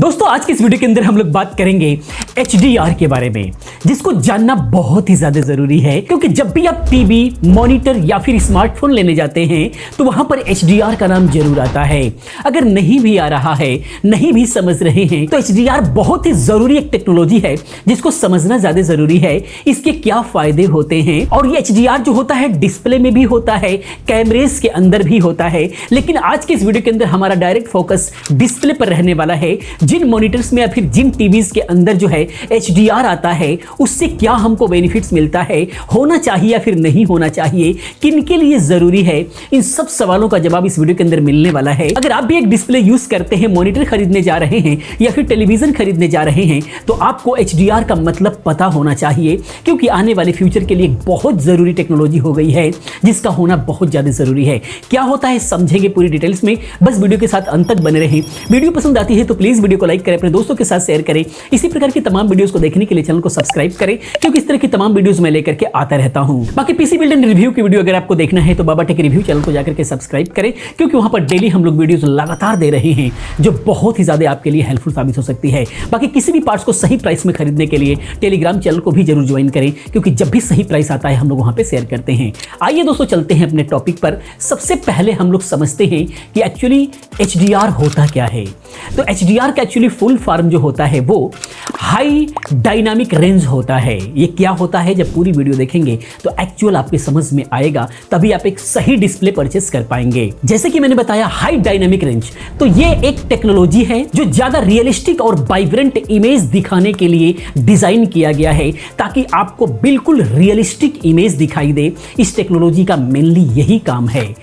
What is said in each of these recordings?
दोस्तों आज की इस वीडियो के अंदर हम लोग बात करेंगे HDR के बारे में, जिसको जानना बहुत ही ज्यादा जरूरी है क्योंकि जब भी आप टीवी, मॉनिटर या फिर स्मार्टफोन लेने जाते हैं तो वहां पर HDR का नाम जरूर आता है। अगर नहीं भी आ रहा है, नहीं भी समझ रहे हैं तो HDR बहुत ही जरूरी एक टेक्नोलॉजी है जिसको समझना ज्यादा जरूरी है। इसके क्या फायदे होते हैं और ये HDR जो होता है डिस्प्ले में भी होता है, कैमरेज के अंदर भी होता है, लेकिन आज के इस वीडियो के अंदर हमारा डायरेक्ट फोकस डिस्प्ले पर रहने वाला है। जिन मॉनिटर्स में या फिर जिन टीवीज के अंदर जो है HDR आता है उससे क्या हमको बेनिफिट्स मिलता है, होना चाहिए या फिर नहीं होना चाहिए, किन के लिए जरूरी है, इन सब सवालों का जवाब इस वीडियो के अंदर मिलने वाला है। अगर आप भी एक डिस्प्ले यूज करते हैं, मॉनिटर खरीदने जा रहे हैं या फिर टेलीविजन खरीदने जा रहे हैं तो आपको HDR का मतलब पता होना चाहिए क्योंकि आने वाले फ्यूचर के लिए बहुत जरूरी टेक्नोलॉजी हो गई है जिसका होना बहुत ज्यादा जरूरी है। क्या होता है समझेंगे पूरी डिटेल्स में, बस वीडियो के साथ अंत तक बने रहें। वीडियो पसंद आती है तो प्लीज वीडियो को लाइक करें, अपने दोस्तों के साथ शेयर करें। इसी प्रकार की तमाम वीडियोस को देखने के लिए चैनल को सब्सक्राइब करें क्योंकि इस तरह की तमाम वीडियोस मैं लेकर के आता रहता हूं। बाकी पीसी बिल्ड एंड रिव्यू की वीडियो अगर आपको देखना है तो बाबा टेक रिव्यू चैनल को जाकर के सब्सक्राइब करें क्योंकि वहां पर डेली हम लोग वीडियोस लगातार दे रहे हैं जो बहुत ही ज्यादा आपके लिए हेल्पफुल साबित हो सकती है। बाकी किसी भी पार्ट्स को सही प्राइस में खरीदने के लिए टेलीग्राम चैनल को भी जरूर ज्वाइन करें क्योंकि जब भी सही प्राइस आता है हम लोग वहां पे शेयर करते हैं। आइए दोस्तों चलते हैं अपने टॉपिक पर। सबसे पहले हम लोग समझते हैं कि एक्चुअली HDR होता क्या है। तो HDR का एक्चुअली फुल फॉर्म जो होता है वो हाई डायनामिक रेंज होता है। ये क्या होता है जब पूरी वीडियो देखेंगे तो एक्चुअल आपके समझ में आएगा, तभी आप एक सही डिस्प्ले परचेस कर पाएंगे। जैसे कि मैंने बताया हाई डायनामिक रेंज, तो ये एक टेक्नोलॉजी है जो ज्यादा रियलिस्टिक और वाइब्रेंट इमेज दिखाने के लिए डिजाइन किया गया है ताकि आपको बिल्कुल रियलिस्टिक इमेज दिखाई दे। इस टेक्नोलॉजी का मेनली यही काम है।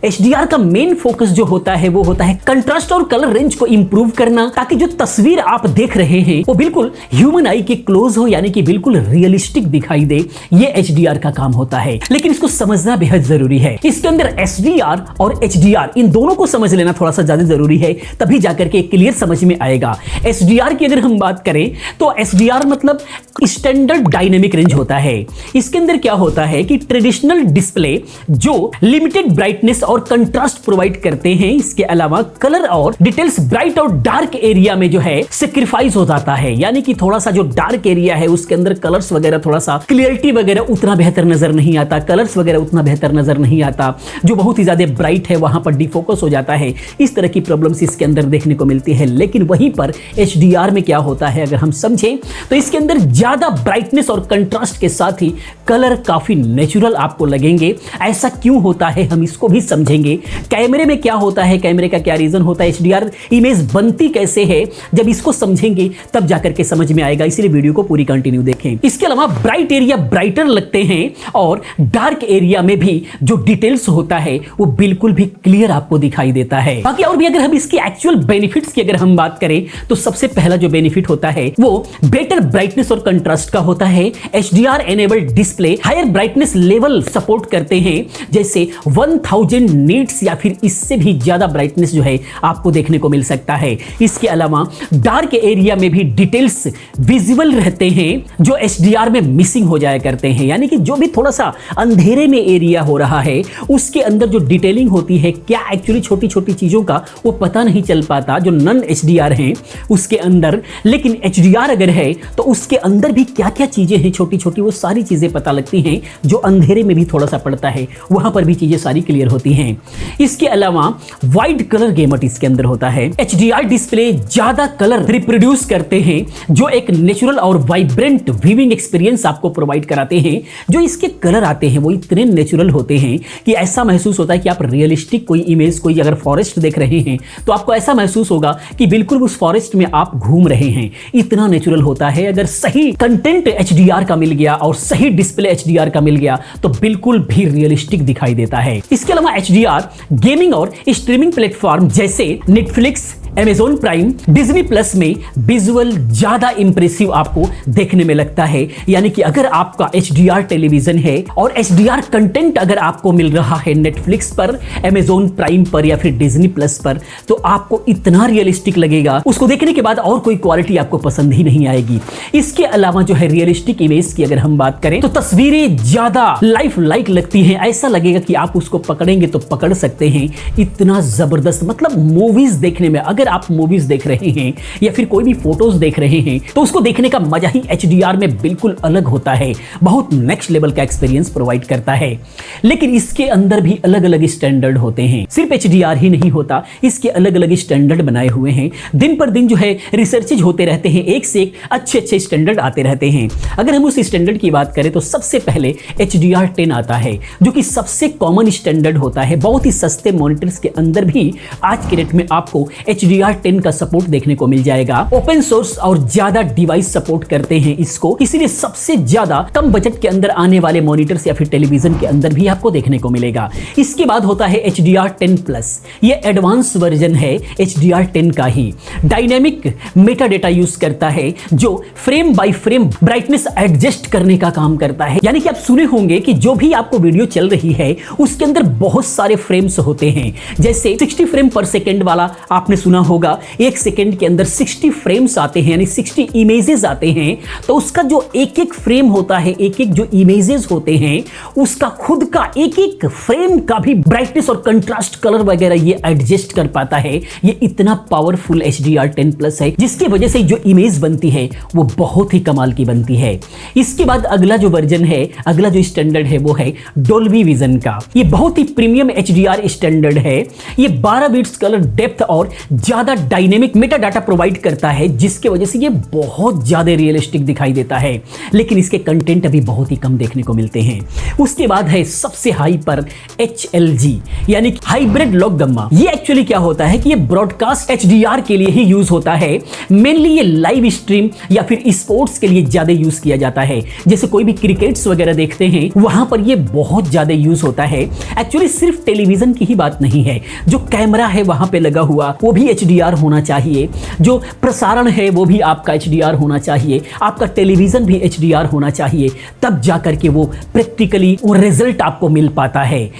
HDR का मेन फोकस जो होता है वो होता है कंट्रास्ट और कलर रेंज को इंप्रूव करना ताकि जो तस्वीर आप देख रहे हैं वो बिल्कुल ह्यूमन आई के क्लोज हो, यानी कि बिल्कुल रियलिस्टिक दिखाई दे। ये HDR का काम होता है, लेकिन इसको समझना बेहद जरूरी है। इसके अंदर SDR और HDR इन दोनों को समझ लेना थोड़ा सा ज्यादा जरूरी है, तभी जाकर के क्लियर समझ में आएगा। SDR की अगर हम बात करें तो SDR मतलब स्टैंडर्ड डायनेमिक रेंज होता है। इसके अंदर क्या होता है कि ट्रेडिशनल डिस्प्ले जो लिमिटेड ब्राइटनेस और कंट्रास्ट प्रोवाइड करते हैं, इसके अलावा कलर और डिटेल्स ब्राइट और डार्क एरिया में जो है सेक्रीफाइस हो जाता है, यानी कि थोड़ा सा जो डार्क एरिया है उसके अंदर कलर्स वगैरह थोड़ा सा क्लियरिटी वगैरह उतना बेहतर नजर नहीं आता, कलर्स वगैरह उतना बेहतर नजर नहीं आता, जो बहुत ही ज्यादा ब्राइट है वहां पर डिफोकस हो जाता है। इस तरह की प्रॉब्लम्स इसके अंदर देखने को मिलती है। लेकिन वहीं पर HDR में क्या होता है अगर हम समझें तो इसके अंदर ज्यादा ब्राइटनेस और कंट्रास्ट के साथ ही कलर काफी नेचुरल आपको लगेंगे। ऐसा क्यों होता है हम इसको भी समझेंगे। कैमरे में क्या होता है, कैमरे का क्या रीजन होता है, HDR इमेज बनती कैसे है, जब इसको समझेंगे तब जाकर के समझ में आएगा। इसलिए वीडियो को पूरी कंटिन्यू देखें। इसके अलावा ब्राइट एरिया ब्राइटर लगते हैं और डार्क एरिया में भी जो डिटेल्स होता है वो बिल्कुल भी क्लियर आपको दिखाई देता है। बाकी और भी अगर हम इसकी एक्चुअल बेनिफिट्स की अगर हम बात करें तो सबसे पहला जो बेनिफिट होता है वो बेटर ब्राइटनेस और कंट्रास्ट का होता है। HDR enabled display higher brightness level support करते हैं, जैसे 1000 नीट्स या फिर इससे भी ज्यादा ब्राइटनेस जो है आपको देखने को मिल सकता है। इसके अलावा डार्क एरिया में भी डिटेल्स विजिबल रहते हैं जो HDR में मिसिंग हो जाया करते हैं, यानी कि जो भी थोड़ा सा अंधेरे में एरिया हो रहा है उसके अंदर जो डिटेलिंग होती है, क्या एक्चुअली छोटी छोटी चीजों का वो पता नहीं चल पाता जो नॉन HDR हैं उसके अंदर। लेकिन HDR अगर है तो उसके अंदर भी क्या क्या चीजें हैं छोटी छोटी, वो सारी चीजें पता लगती हैं जो अंधेरे में भी थोड़ा सा पड़ता है, वहां पर भी चीजें सारी क्लियर होती हैं। इसके अलावा वाइड कलर गेमट इसके अंदर होता है। HDR डिस्प्ले ज्यादा कलर रिप्रोड्यूस करते हैं जो एक नेचुरल और वाइब्रेंट व्यूइंग एक्सपीरियंस आपको प्रोवाइड कराते हैं। जो इसके कलर आते हैं वो इतने नेचुरल होते हैं कि ऐसा महसूस होता है कि आप रियलिस्टिक कोई इमेज, कोई अगर फॉरेस्ट देख रहे हैं तो आपको ऐसा महसूस होगा कि बिल्कुल उस फॉरेस्ट में आप घूम रहे हैं। इतना नेचुरल होता है। अगर सही कंटेंट HDR का मिल गया और सही डिस्प्ले HDR का मिल गया तो बिल्कुल भी रियलिस्टिक दिखाई देता है। इसके अलावा HDR गेमिंग और स्ट्रीमिंग प्लेटफॉर्म जैसे Netflix, Amazon prime, Disney plus में विजुअल ज्यादा इंप्रेसिव आपको देखने में लगता है। यानी कि अगर आपका HDR टेलीविजन है और HDR कंटेंट अगर आपको मिल रहा है नेटफ्लिक्स पर, Amazon प्राइम पर या फिर डिज्नी प्लस पर, तो आपको इतना रियलिस्टिक लगेगा, उसको देखने के बाद और कोई क्वालिटी आपको पसंद ही नहीं आएगी। इसके अलावा जो है रियलिस्टिक इमेज की अगर हम बात करें तो तस्वीरें ज्यादा लाइफ लाइक लगती हैं। ऐसा लगेगा कि आप उसको पकड़ेंगे तो पकड़ सकते हैं। इतना जबरदस्त, मतलब मूवीज देखने में अगर अगर आप मूवीज देख रहे हैं या फिर कोई भी फोटोज देख रहे हैं तो उसको देखने का मजा ही HDR में बिल्कुल अलग होता है, बहुत नेक्स्ट लेवल का एक्सपीरियंस प्रोवाइड करता है। लेकिन इसके अंदर भी अलग अलग स्टैंडर्ड होते हैं, सिर्फ HDR ही नहीं होता, इसके अलग अलग स्टैंडर्ड बनाए हुए हैं। दिन पर दिन जो है रिसर्चेज होते रहते हैं, एक से एक अच्छे अच्छे स्टैंडर्ड आते रहते हैं। अगर हम उस स्टैंडर्ड की बात करें तो सबसे पहले HDR10 आता है, जो कि सबसे कॉमन स्टैंडर्ड होता है। बहुत ही सस्ते मॉनिटर्स के अंदर भी आज के रेट में आपको HDR10 का सपोर्ट देखने को मिल जाएगा। ओपन सोर्स और ज्यादा डिवाइस सपोर्ट करते हैं इसको, इसीलिए सबसे ज्यादा कम बजट के अंदर आने वाले मॉनिटर्स या फिर टेलीविजन के अंदर भी आपको देखने को मिलेगा। इसके बाद होता है HDR10+, ये एडवांस वर्जन है HDR10 का ही। डायनेमिक मेटा डेटा यूज करता है जो frame by frame brightness adjust करने का काम करता है। यानी कि आप सुने होंगे कि जो भी आपको वीडियो चल रही है उसके अंदर बहुत सारे फ्रेम्स होते हैं, जैसे 60 फ्रेम पर सेकेंड वाला आपने सुना होगा, एक सेकेंड के अंदर 60 फ्रेम्स आते हैं, यानी 60 इमेजेस आते हैं। तो उसका जो एक एक फ्रेम होता है, एक एक जो इमेजेस होते हैं, उसका खुद का एक एक फ्रेम का भी ब्राइटनेस और कंट्रास्ट कलर वगैरह ये एडजस्ट कर पाता है। ये इतना पावरफुल HDR10+ है, जिसकी वजह से जो इमेज बनती है वो बहुत ही कमाल की बनती है। इसके बाद अगला जो वर्जन है, अगला जो स्टैंडर्ड है वो है डोल्बी विजन का। ये बहुत ही प्रीमियम HDR स्टैंडर्ड है। ये 12 बिट्स कलर डेप्थ और ज्यादा डायनेमिक मेटा डाटा प्रोवाइड करता है, जिसकी वजह से ये बहुत ज्यादा रियलिस्टिक दिखाई देता है। लेकिन इसके कंटेंट अभी बहुत ही कम देखने को मिलते हैं। उसके बाद है सबसे हाई पर HLG, यानी हाइब्रिड लॉग गम्मा। ये एक्चुअली क्या होता है कि ये ब्रॉडकास्ट HDR के लिए ही यूज होता है। मेनली ये लाइव स्ट्रीम या फिर स्पोर्ट्स के लिए ज्यादा यूज किया जाता है। जैसे कोई भी क्रिकेट्स वगैरह देखते हैं वहां पर ये बहुत ज्यादा यूज होता है। एक्चुअली सिर्फ टेलीविजन की ही बात नहीं है, जो कैमरा है वहां पे लगा हुआ वो भी HDR होना चाहिए, जो प्रसारण है वो भी आपका HDR होना चाहिए, आपका टेलीविजन भी HDR होना चाहिए, तब जाकर के वो प्रैक्टिकली वो रिजल्ट आपको मिल पाता है।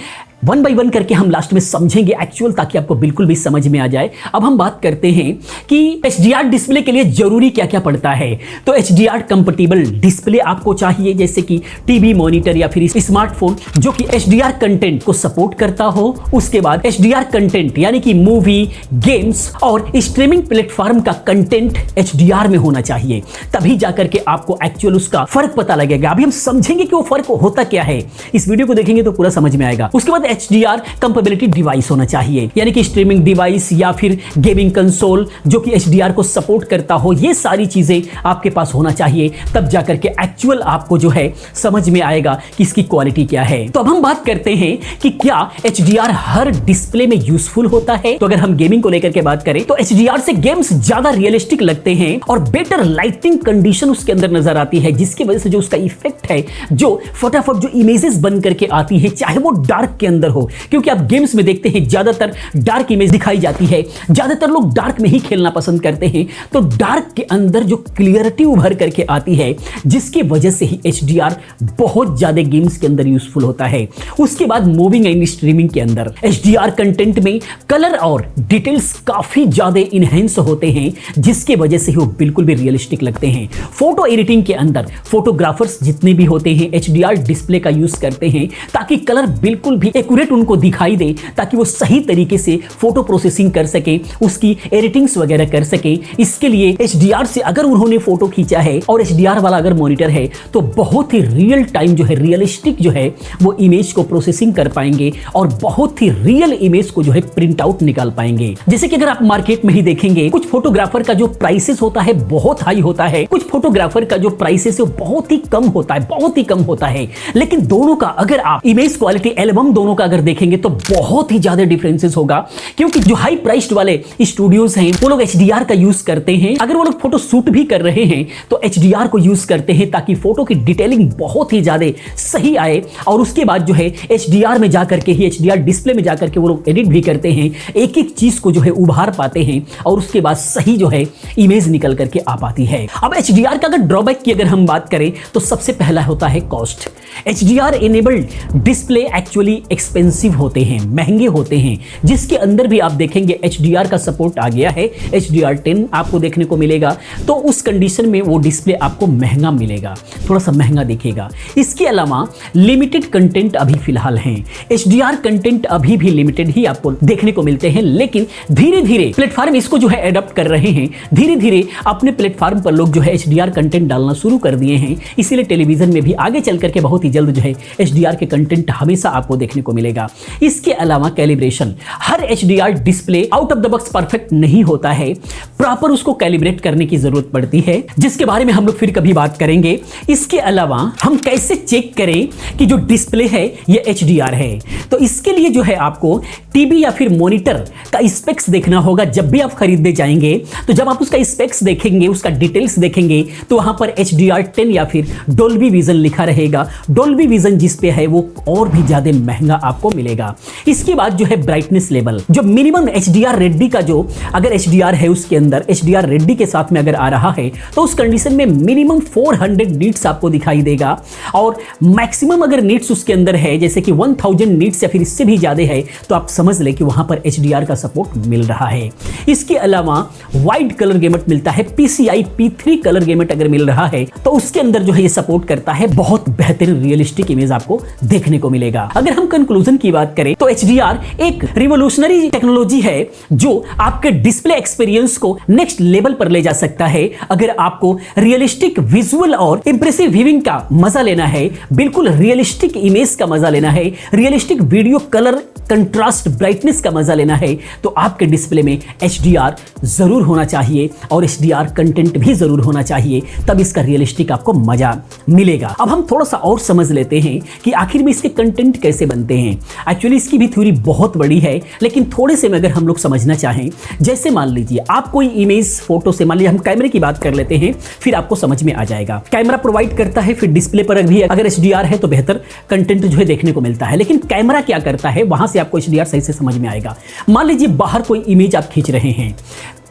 वन बाय वन करके हम लास्ट में समझेंगे एक्चुअल, ताकि आपको बिल्कुल भी समझ में आ जाए। अब हम बात करते हैं कि HDR डिस्प्ले के लिए जरूरी क्या क्या पड़ता है। तो HDR कंपेटिबल डिस्प्ले आपको चाहिए, जैसे कि टीवी, मॉनिटर या फिर स्मार्टफोन जो कि HDR कंटेंट को सपोर्ट करता हो। उसके बाद HDR कंटेंट यानी कि मूवी, गेम्स और स्ट्रीमिंग प्लेटफॉर्म का कंटेंट HDR में होना चाहिए, तभी जाकर के आपको एक्चुअल उसका फर्क पता लगेगा। अभी हम समझेंगे कि वो फर्क होता क्या है, इस वीडियो को देखेंगे तो पूरा समझ में आएगा। उसके बाद HDR कंपेबिलिटी डिवाइस होना चाहिए, यानी कि स्ट्रीमिंग डिवाइस या फिर गेमिंग कंसोल जो कि HDR को सपोर्ट करता हो। ये सारी चीजें आपके पास होना चाहिए, तब जाकर के एक्चुअल आपको जो है समझ में आएगा कि इसकी क्वालिटी क्या है। तो अब हम बात करते हैं कि क्या HDR हर डिस्प्ले में यूजफुल होता है। तो अगर हम गेमिंग को लेकर के बात करें तो HDR से गेम्स ज्यादा रियलिस्टिक लगते हैं और बेटर लाइटिंग कंडीशन उसके अंदर नजर आती है, जिसकी वजह से जो उसका इफेक्ट है, जो फटाफट जो इमेजेस बन करके आती है, चाहे वो डार्क के अंदर हो, क्योंकि आप गेम्स में देखते हैं ज्यादातर डार्क इमेज दिखाई जाती है, ज्यादातर लोग डार्क में ही खेलना पसंद करते हैं। तो डार्क के अंदर जो क्लियरिटी उभर करके आती है, जिसकी वजह से ही HDR बहुत ज्यादा गेम्स के अंदर यूजफुल होता है। उसके बाद मूविंग एंड स्ट्रीमिंग के अंदर HDR कंटेंट में कलर और डिटेल्स काफी ज्यादा इनहेंस होते हैं, जिसके वजह से ही वो बिल्कुल भी रियलिस्टिक लगते हैं। फोटो एडिटिंग के अंदर फोटोग्राफर्स जितने भी होते हैं HDR डिस्प्ले का यूज करते हैं, ताकि कलर बिल्कुल भी एक्यूरेट उनको दिखाई दे, ताकि वो सही तरीके से फोटो प्रोसेसिंग कर सके, उसकी एडिटिंग्स वगैरह कर सके। इसके लिए HDR से अगर उन्होंने फोटो खींचा है और HDR वाला अगर मॉनिटर है तो बहुत ही रियल टाइम जो है, रियलिस्टिक जो है वो इमेज को प्रोसेसिंग कर पाएंगे और बहुत ही रियल इमेज को जो है प्रिंट आउट निकाल पाएंगे। जैसे कि अगर आप मार्केट में ही देखेंगे, कुछ फोटोग्राफर का जो प्राइसेस होता है बहुत हाई होता है, कुछ फोटोग्राफर का जो प्राइसेस है वो बहुत ही कम होता है, बहुत ही कम होता है। लेकिन दोनों का अगर आप इमेज क्वालिटी, एल्बम दोनों का अगर देखेंगे तो बहुत ही ज्यादा डिफरेंसेस होगा, क्योंकि जो हाई प्राइस्ड वाले स्टूडियोज हैं वो लोग HDR का यूज करते हैं। अगर वो लोग फोटो शूट भी कर रहे हैं तो HDR को यूज करते हैं, ताकि फोटो की डिटेलिंग बहुत ही ज्यादा सही आए। और उसके बाद जो है HDR में जाकर के ही, HDR डिस्प्ले में जाकर के वो लोग एडिट भी करते हैं, एक एक चीज को जो है उभार पाते हैं और उसके बाद सही जो है इमेज निकल करके आ पाती है। अब HDR का अगर ड्रॉबैक की अगर हम बात करें तो सबसे पहला होता है cost. HDR enabled display actually expensive होते हैं, महंगे होते हैं, जिसके अंदर भी आप देखेंगे HDR का सपोर्ट आ गया है, HDR10 आपको देखने को मिलेगा, तो उस कंडीशन में वो डिस्प्ले आपको महंगा मिलेगा, थोड़ा सा महंगा दिखेगा। इसके अलावा लिमिटेड कंटेंट अभी फिलहाल हैं, HDR कंटेंट अभी भी लिमिटेड ही आपको देखने को मिलते हैं, लेकिन धीरे धीरे प्लेटफॉर्म इसको जो है एडॉप्ट कर रहे हैं, धीरे धीरे अपने प्लेटफॉर्म पर लोग जो है HDR कंटेंट डालना शुरू कर दिए हैं। इसीलिए टेलीविजन में भी आगे चल करके बहुत ही जल्द जो है HDR के कंटेंट हमेशा आपको देखने को मिलेगा। इसके अलावा calibration, her HDR display out of the box perfect नहीं होता है, प्रॉपर उसको कैलिब्रेट करने की जरूरत पड़ती है, जिसके बारे में हम लोग फिर कभी बात करेंगे। इसके अलावा हम कैसे चेक करें कि जो डिस्प्ले है ये HDR है, तो इसके लिए जो है आपको टीवी या फिर मॉनिटर का स्पेक्स देखना होगा। जब भी आप खरीदने जाएंगे तो जब आप उसका स्पेक्स देखेंगे, उसका डिटेल्स देखेंगे, तो वहां पर HDR10 या फिर डोल्बी विजन लिखा रहेगा। डोल्बी विजन जिस पे है वो और भी ज्यादा महंगा आपको मिलेगा। इसके बाद जो है ब्राइटनेस लेवल, जो मिनिमम HDR रेडी का जो अगर HDR है उसके अंदर HDR रेडी के साथ में अगर आ रहा है तो उस कंडीशन में मिनिमम 400 नीट्स आपको दिखाई देगा, और मैक्सिमम अगर नीट्स उसके अंदर है जैसे कि 1000 नीट्स या फिर इससे भी ज्यादा है तो आप समझ ले कि वहां पर HDR का सपोर्ट मिल रहा है। इसके अलावा वाइड कलर गेमेट मिलता है, PCI P3 कलर गेमेट अगर मिल रहा है तो उसके अंदर जो है ये सपोर्ट करता है, बहुत बेहतरीन रियलिस्टिक इमेज आपको देखने को मिलेगा। अगर हम कंक्लूजन की बात करें तो HDR एक रिवोल्यूशनरी टेक्नोलॉजी है जो आपके डिस्प्ले एक्सपीरियंस को नेक्स्ट लेवल पर ले जा सकता है। अगर आपको रियलिस्टिक विजुअल और इंप्रेसिव व्यूइंग का मजा लेना है, बिल्कुल रियलिस्टिक इमेज का मजा लेना है, realistic video colour contrast brightness का मजा लेना है, तो आपके डिस्प्ले में HDR जरूर होना चाहिए और HDR कंटेंट भी जरूर होना चाहिए, तब इसका रियलिस्टिक आपको मजा मिलेगा। अब हम थोड़ा सा और समझ लेते हैं कि आखिर में इसके कंटेंट कैसे बनते हैं। एक्चुअली इसकी भी थ्योरी बहुत बड़ी है, लेकिन थोड़े से में अगर हम लोग समझना चाहें, जैसे मान लीजिए आप कोई इमेज फोटो से, मान लीजिए हम कैमरे की बात कर लेते हैं, फिर आपको समझ में आ जाएगा। कैमरा प्रोवाइड करता है, फिर डिस्प्ले पर भी अगर HDR है तो बेहतर कंटेंट जो है देखने को मिलता है, लेकिन कैमरा क्या करता है वहां से आपको HDR सही से समझ में आएगा। मान लीजिए बाहर कोई इमेज आप खींच रहे हैं,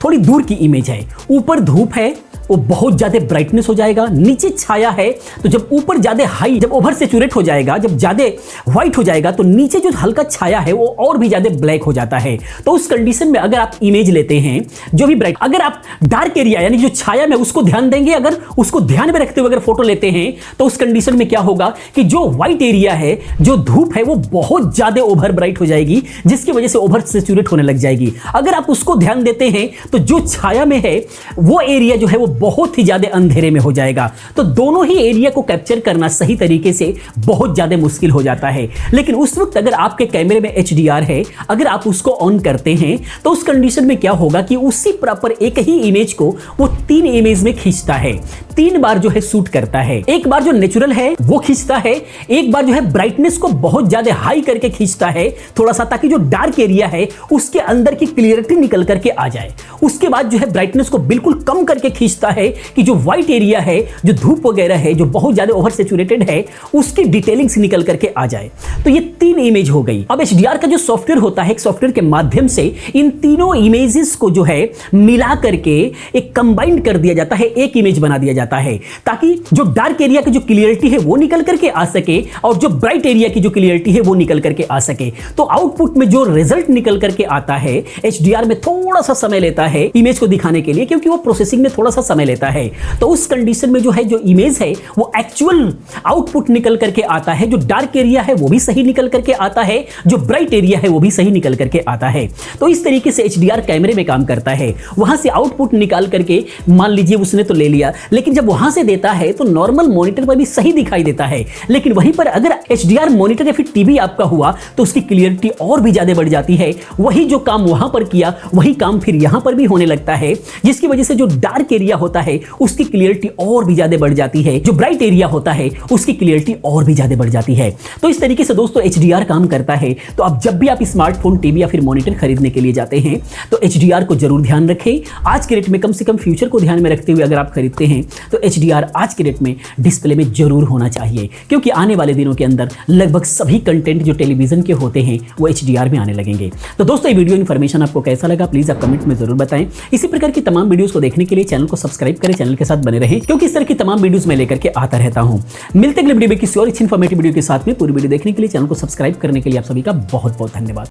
थोड़ी दूर की इमेज है, ऊपर धूप है, वो बहुत ज्यादा ब्राइटनेस हो जाएगा, नीचे छाया है तो जब ऊपर ज्यादा हाई, जब ओवर सेचुरेट हो जाएगा, जब ज्यादा व्हाइट हो जाएगा तो नीचे जो हल्का छाया है वो और भी ज्यादा ब्लैक हो जाता है। तो उस कंडीशन में अगर आप इमेज लेते हैं जो भी ब्राइट, अगर आप डार्क एरिया यानी जो छाया में उसको ध्यान देंगे, अगर उसको ध्यान में रखते हुए अगर फोटो लेते हैं तो उस कंडीशन में क्या होगा कि जो व्हाइट एरिया है, जो धूप है, वो बहुत ज्यादा ओवर ब्राइट हो जाएगी, जिसकी वजह से ओवर सेचुरेट होने लग जाएगी। अगर आप उसको ध्यान देते हैं तो जो छाया में है वो एरिया जो है वो बहुत ही ज्यादा अंधेरे में हो जाएगा। तो दोनों ही एरिया को कैप्चर करना सही तरीके से बहुत ज्यादा मुश्किल हो जाता है। लेकिन उस वक्त अगर आपके कैमरे में HDR है, अगर आप उसको ऑन करते हैं तो उस कंडीशन में क्या होगा कि उसी प्रॉपर एक ही इमेज को वो 3 इमेज में खींचता है, 3 बार जो है शूट करता है। एक बार जो नेचुरल है वो खींचता है, एक बार जो है ब्राइटनेस को बहुत ज्यादा हाई करके खींचता है थोड़ा सा, ताकि जो डार्क एरिया है उसके अंदर की क्लियरिटी निकल करके आ जाए। उसके बाद जो है ब्राइटनेस को बिल्कुल कम करके खींचता है कि जो व्हाइट एरिया है, जो धूप वगैरह है, जो बहुत ज्यादा ओवर सेचुरेटेड है, उसकी डिटेलिंग्स निकल करके आ जाए। तो ये 3 इमेज हो गई। अब HDR का जो सॉफ्टवेयर होता है, एक सॉफ्टवेयर के माध्यम से इन तीनों इमेजेस को जो है मिला करके एक कंबाइंड कर दिया जाता है, एक इमेज बना दिया जाता है, ताकि जो डार्क एरिया की जो क्लियरिटी है वो निकल करके आ सके और जो ब्राइट एरिया की जो क्लियरिटी है वो निकल करके आ सके। तो आउटपुट में जो रिजल्ट निकल करके आता है, HDR में थोड़ा सा समय लेता है इमेज को दिखाने के लिए, क्योंकि वो प्रोसेसिंग में थोड़ा सा समय लेता है। तो उस कंडीशन में जो है जो इमेज है वो एक्चुअल आउटपुट निकल करके आता है, जो डार्क एरिया है वो भी सही निकल करके आता है, जो ब्राइट एरिया है वो भी सही निकल करके आता है। तो इस तरीके से HDR कैमरे में काम करता है। वहां से आउटपुट निकाल करके मान लीजिए उसने तो ले लिया, लेकिन जब वहां से देता है तो नॉर्मल मॉनिटर पर भी सही दिखाई देता है, लेकिन वहीं पर अगर HDR मॉनिटर या फिर टीवी आपका हुआ तो उसकी क्लियरिटी और भी ज्यादा बढ़ जाती है। वही जो काम वहां पर किया वही काम फिर यहां पर भी होने लगता है, जिसकी वजह से जो डार्क एरिया होता है उसकी क्लियरिटी और भी ज्यादा बढ़ जाती है, जो ब्राइट एरिया होता है उसकी क्लियरिटी और भी ज्यादा बढ़ जाती है। तो इस तरीके से दोस्तों HDR काम करता है। तो अब जब भी आप स्मार्टफोन, टीवी या फिर मॉनिटर खरीदने के लिए जाते हैं तो HDR को जरूर ध्यान रखें। आज के रेट में कम से कम फ्यूचर को ध्यान में रखते हुए अगर आप खरीदते हैं तो HDR आज के डेट में डिस्प्ले में जरूर होना चाहिए, क्योंकि आने वाले दिनों के अंदर लगभग सभी कंटेंट जो टेलीविजन के होते हैं वो HDR में आने लगेंगे। तो दोस्तों ये वीडियो इन्फॉर्मेशन आपको कैसा लगा प्लीज आप कमेंट में जरूर बताएं। इसी प्रकार की तमाम वीडियोस को देखने के लिए चैनल को सब्सक्राइब सब्सक्राइब करें, चैनल के साथ बने रहें, क्योंकि इस तरह की तमाम वीडियोस मैं लेकर के आता रहता हूं। मिलते हैं अगले वीडियो में किसी और इन्फॉर्मेटिव वीडियो के साथ में। पूरी वीडियो देखने के लिए, चैनल को सब्सक्राइब करने के लिए आप सभी का बहुत बहुत धन्यवाद।